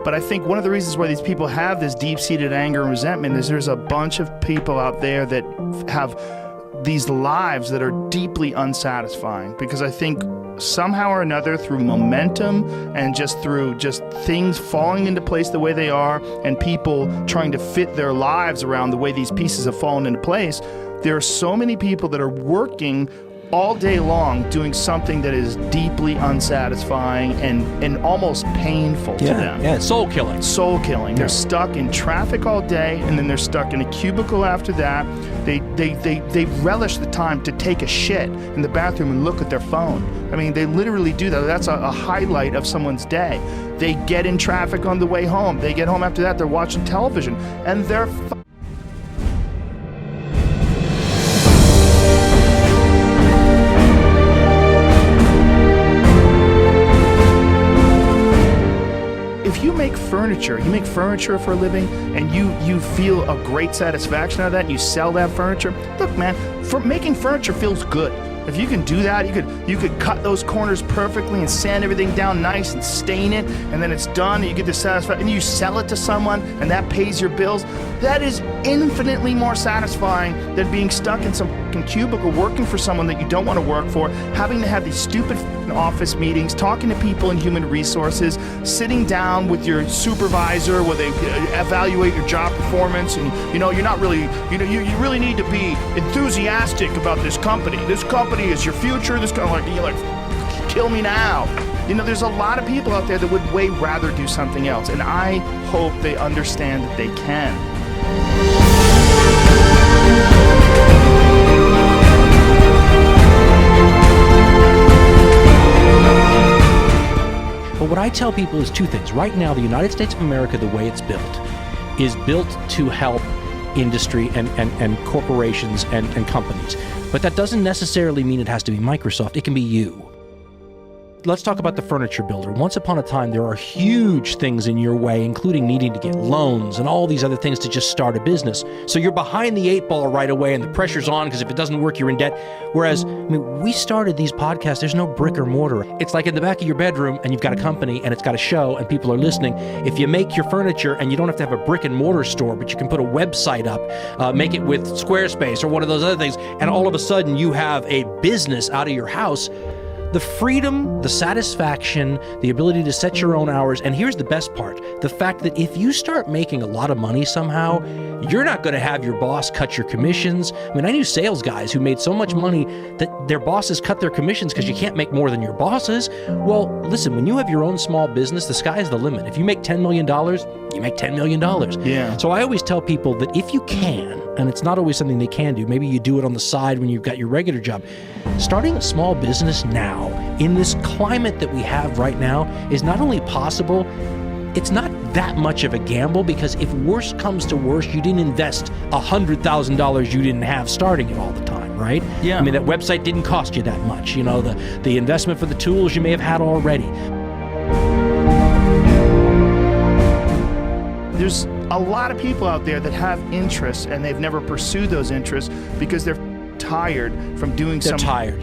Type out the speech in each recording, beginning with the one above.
But I think one of the reasons why these people have this deep-seated anger and resentment is there's a bunch of people out there that have these lives that are deeply unsatisfying, because I think somehow or another, through momentum and just through just things falling into place the way they are, and people trying to fit their lives around the way these pieces have fallen into place, there are so many people that are working all day long doing something that is deeply unsatisfying and almost painful to them. Yeah, soul killing. Soul killing. They're stuck in traffic all day, and then they're stuck in a cubicle after that. They relish the time to take a shit in the bathroom and look at their phone. I mean, they literally do that. That's a highlight of someone's day. They get in traffic on the way home. They get home after that, they're watching television, and they're if you make furniture for a living, and you feel a great satisfaction out of that, and you sell that furniture, look, man, making furniture feels good. If you can do that, you could cut those corners perfectly and sand everything down nice and stain it, and then it's done, and you get the satisfaction, and you sell it to someone, and that pays your bills. That is infinitely more satisfying than being stuck in some fucking cubicle working for someone that you don't want to work for, having to have these stupid office meetings, talking to people in human resources, sitting down with your supervisor where they evaluate your job performance, and you're not really, you really need to be enthusiastic about this company. This company is your future. You're like, kill me now. There's a lot of people out there that would way rather do something else, and I hope they understand that they can. But what I tell people is two things. Right now, the United States of America, the way it's built, is built to help industry and corporations and companies. But that doesn't necessarily mean it has to be Microsoft. It can be you. Let's talk about the furniture builder. Once upon a time, there are huge things in your way, including needing to get loans and all these other things to just start a business. So you're behind the 8 ball right away, and the pressure's on, because if it doesn't work, you're in debt. Whereas, we started these podcasts, there's no brick or mortar. It's like in the back of your bedroom, and you've got a company, and it's got a show, and people are listening. If you make your furniture, and you don't have to have a brick and mortar store, but you can put a website up, make it with Squarespace or one of those other things, and all of a sudden you have a business out of your house. The freedom, the satisfaction, the ability to set your own hours, and here's the best part, the fact that if you start making a lot of money somehow, you're not going to have your boss cut your commissions. I knew sales guys who made so much money that their bosses cut their commissions because you can't make more than your bosses. Well, listen, when you have your own small business, the sky's the limit. If you make $10 million, you make $10 million. Yeah. So I always tell people that if you can, and it's not always something they can do, maybe you do it on the side when you've got your regular job, starting a small business now, in this climate that we have right now, is not only possible, it's not that much of a gamble, because if worse comes to worse, you didn't invest $100,000 you didn't have starting it all the time, right? Yeah. That website didn't cost you that much. The investment for the tools you may have had already. There's a lot of people out there that have interests, and they've never pursued those interests because they're tired from doing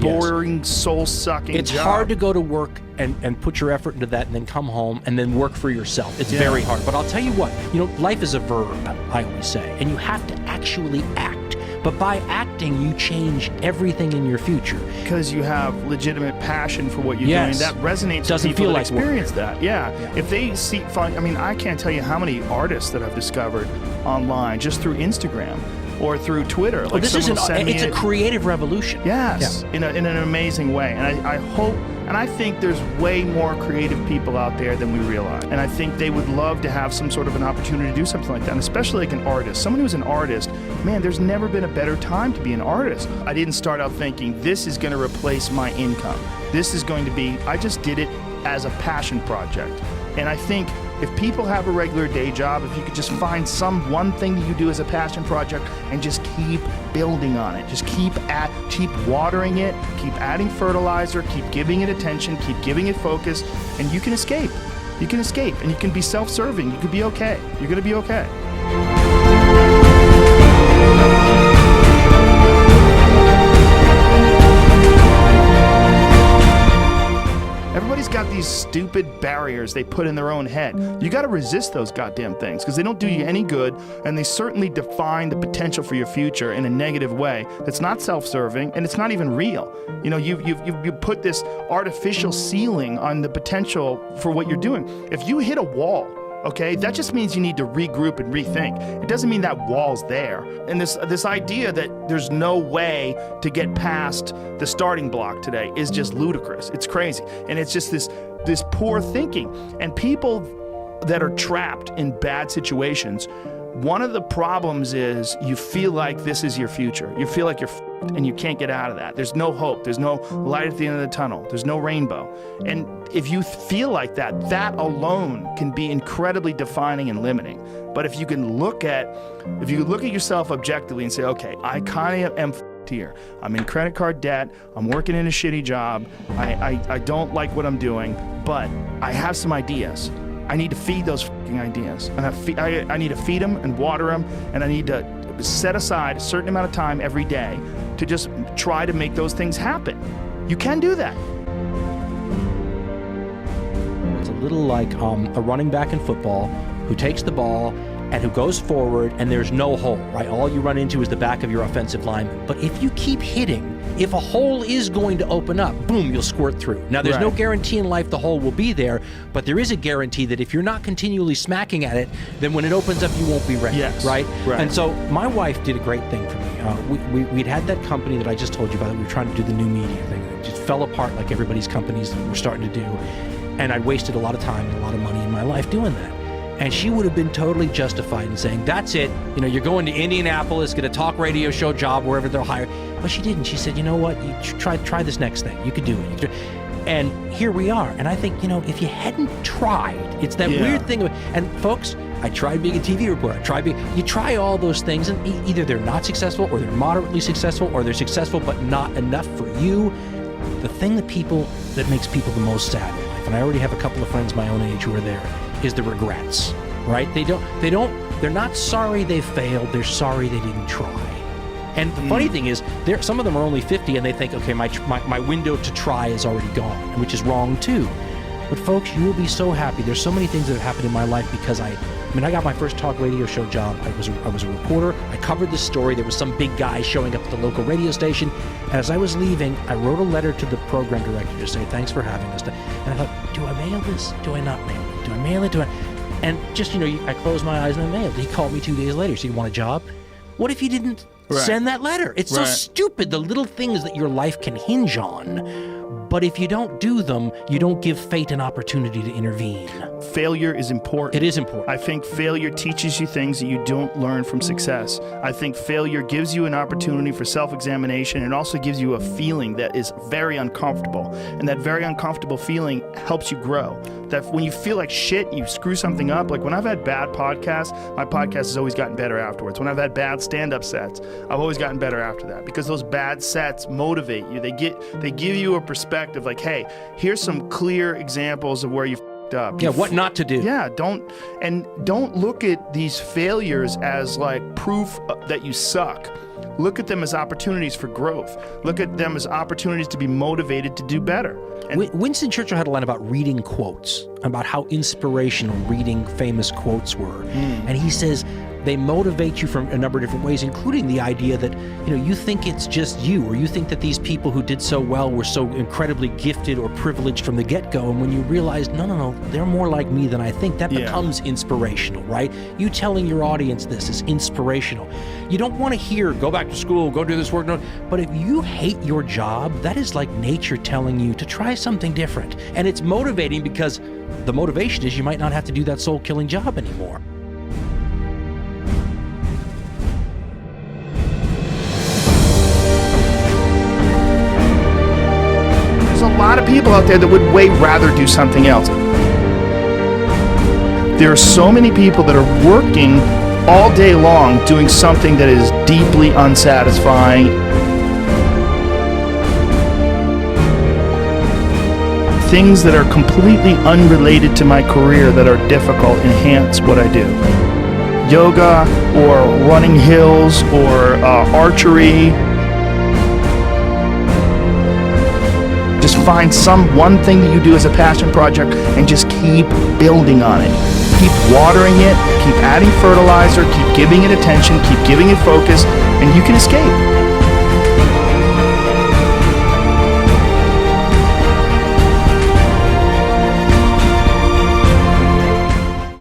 boring, soul-sucking It's job. hard to go to work and put your effort into that and then come home and then work for yourself. It's very hard. But I'll tell you what, life is a verb, I always say, and you have to actually act. But by acting, you change everything in your future. Because you have legitimate passion for what you're doing. That resonates Doesn't with people feel that like experience work. that. Yeah. If they see fun, I can't tell you how many artists that I've discovered online just through Instagram or through Twitter. Like, it's a creative revolution. Yes, in an amazing way. And I hope, and I think there's way more creative people out there than we realize. And I think they would love to have some sort of an opportunity to do something like that, and especially like an artist. Someone who's an artist, man, there's never been a better time to be an artist. I didn't start out thinking this is going to replace my income. This is going to be, I just did it as a passion project. And I think if people have a regular day job, if you could just find some one thing that you do as a passion project and just keep building on it, just keep watering it, keep adding fertilizer, keep giving it attention, keep giving it focus, and you can escape. You can escape, and you can be self-serving. You can be okay. You're going to be okay. Everybody's got these stupid barriers they put in their own head. You got to resist those goddamn things because they don't do you any good, and they certainly define the potential for your future in a negative way that's not self-serving and it's not even real. You know, you put this artificial ceiling on the potential for what you're doing. If you hit a wall, okay, that just means you need to regroup and rethink. It doesn't mean that wall's there. And this idea that there's no way to get past the starting block today is just ludicrous. It's crazy. And it's just this poor thinking. And people that are trapped in bad situations, one of the problems is you feel like this is your future. You feel like you're and you can't get out of that. There's no hope. There's no light at the end of the tunnel. There's no rainbow. And if you feel like that, that alone can be incredibly defining and limiting. But if you look at yourself objectively and say, okay, I kind of am here. I'm in credit card debt. I'm working in a shitty job. I don't like what I'm doing, but I have some ideas. I need to feed those ideas. And I need to feed them and water them, and I need to set aside a certain amount of time every day to just try to make those things happen. You can do that. It's a little like a running back in football who takes the ball and who goes forward and there's no hole, right? All you run into is the back of your offensive lineman. But if you keep hitting, if a hole is going to open up, boom, you'll squirt through. Now, there's no guarantee in life the hole will be there, but there is a guarantee that if you're not continually smacking at it, then when it opens up, you won't be ready, right? And so my wife did a great thing for me. We'd had that company that I just told you about that we were trying to do the new media thing. It just fell apart like everybody's companies were starting to do. And I'd wasted a lot of time and a lot of money in my life doing that. And she would have been totally justified in saying, that's it, you know, you're going to Indianapolis, get a talk radio show job wherever they'll hire. But she didn't. She said, you know what, you try this next thing. You could do it. And here we are. And I think, you know, if you hadn't tried, it's that weird thing. And folks, I tried being a TV reporter. You try all those things, and either they're not successful, or they're moderately successful, or they're successful but not enough for you. The thing that makes people the most sad in life, and I already have a couple of friends my own age who are there, is the regrets, right? They're not sorry they failed, they're sorry they didn't try. And the funny thing is, some of them are only 50 and they think, okay, my window to try is already gone, which is wrong too. But folks, you will be so happy. There's so many things that have happened in my life because I got my first talk radio show job. I was a reporter. I covered this story. There was some big guy showing up at the local radio station. And as I was leaving, I wrote a letter to the program director to say, thanks for having us. And I thought, do I mail this? Do I not mail it? Do I mail it? And just, you know, I closed my eyes and I mailed it. He called me 2 days later. So you want a job? What if you didn't send that letter? It's so stupid, the little things that your life can hinge on. But if you don't do them, you don't give fate an opportunity to intervene. Failure is important. It is important. I think failure teaches you things that you don't learn from success. I think failure gives you an opportunity for self-examination and also gives you a feeling that is very uncomfortable. And that very uncomfortable feeling helps you grow. That when you feel like shit, you screw something up. Like when I've had bad podcasts, my podcast has always gotten better afterwards. When I've had bad stand-up sets, I've always gotten better after that because those bad sets motivate you. They give you a perspective like, hey, here's some clear examples of where you f***ed up. Yeah, what not to do. Yeah, don't look at these failures as like proof that you suck. Look at them as opportunities for growth. Look at them as opportunities to be motivated to do better. And Winston Churchill had a line about reading quotes, about how inspirational reading famous quotes were. And he says they motivate you from a number of different ways, including the idea that, you know, you think it's just you, or you think that these people who did so well were so incredibly gifted or privileged from the get-go, and when you realize, no, they're more like me than I think, that becomes inspirational, right? You telling your audience this is inspirational. You don't want to hear, go back to school, go do this work, no. But if you hate your job, that is like nature telling you to try something different. And it's motivating because the motivation is you might not have to do that soul-killing job anymore. there's a lot of people out there that would way rather do something else. There are so many people that are working all day long doing something that is deeply unsatisfying. Things that are completely unrelated to my career that are difficult enhance what I do. Yoga or running hills or archery. Just find some one thing that you do as a passion project and just keep building on it. Keep watering it, keep adding fertilizer, keep giving it attention, keep giving it focus, and you can escape.